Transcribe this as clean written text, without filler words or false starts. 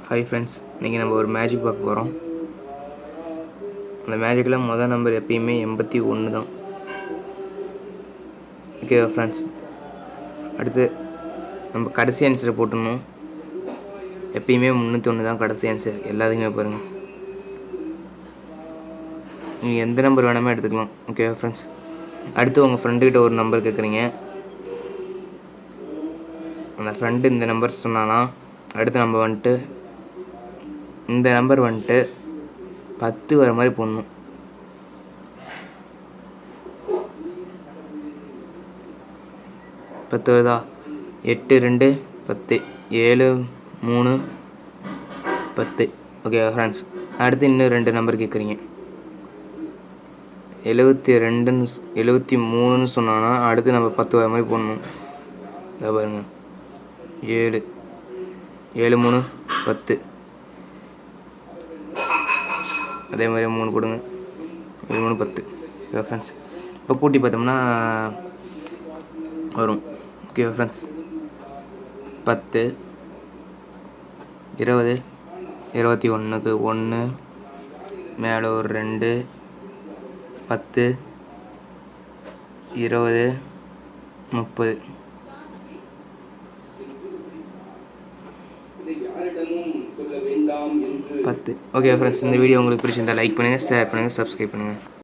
Hi friends, இன்றைக்கி நம்ம ஒரு மேஜிக் பார்க்க போகிறோம். அந்த மேஜிக்கில் மொதல் நம்பர் எப்பயுமே 81 தான். ஓகேவா ஃப்ரெண்ட்ஸ்? அடுத்து நம்ம கடைசி ஆன்சரை போட்டுடணும். எப்பயுமே 301 தான் கடைசி ஆன்சர். எல்லாத்துக்குமே பாருங்கள், நீங்கள் எந்த நம்பர் வேணாமே எடுத்துக்கலாம். ஓகேவா ஃப்ரெண்ட்ஸ்? அடுத்து உங்கள் ஃப்ரெண்டுக்கிட்ட ஒரு நம்பர் கேட்குறீங்க. அந்த ஃப்ரெண்டு இந்த நம்பர் சொன்னான்னா அடுத்து நம்ம வந்துட்டு இந்த நம்பர் வந்துட்டு 10 வர மாதிரி போடணும். பத்து வருதா? 8 2 10 7 3 10. ஓகே ஃப்ரெண்ட்ஸ், அடுத்து இன்னும் 2 நம்பர் கேட்குறீங்க. 72 73ன்னு சொன்னான்னா அடுத்து நம்ம 10 வர மாதிரி போடணும். இதை பாருங்க, 7 7 3 10. அதே மாதிரி 3 கொடுங்க, 7 3 10. ஓகே ஃப்ரெண்ட்ஸ், இப்போ கூட்டி பார்த்தோம்னா வரும். ஓகே ஃப்ரெண்ட்ஸ், 10 20 21க்கு 1 மேலே ஒரு 2 10 20 30. ஓகே ஃப்ரெண்ட்ஸ், இந்த வீடியோ உங்களுக்கு பிடிச்சிருந்தால் லைக் பண்ணுங்கள், ஷேர் பண்ணுங்கள், சப்ஸ்கிரைப் பண்ணுங்கள்.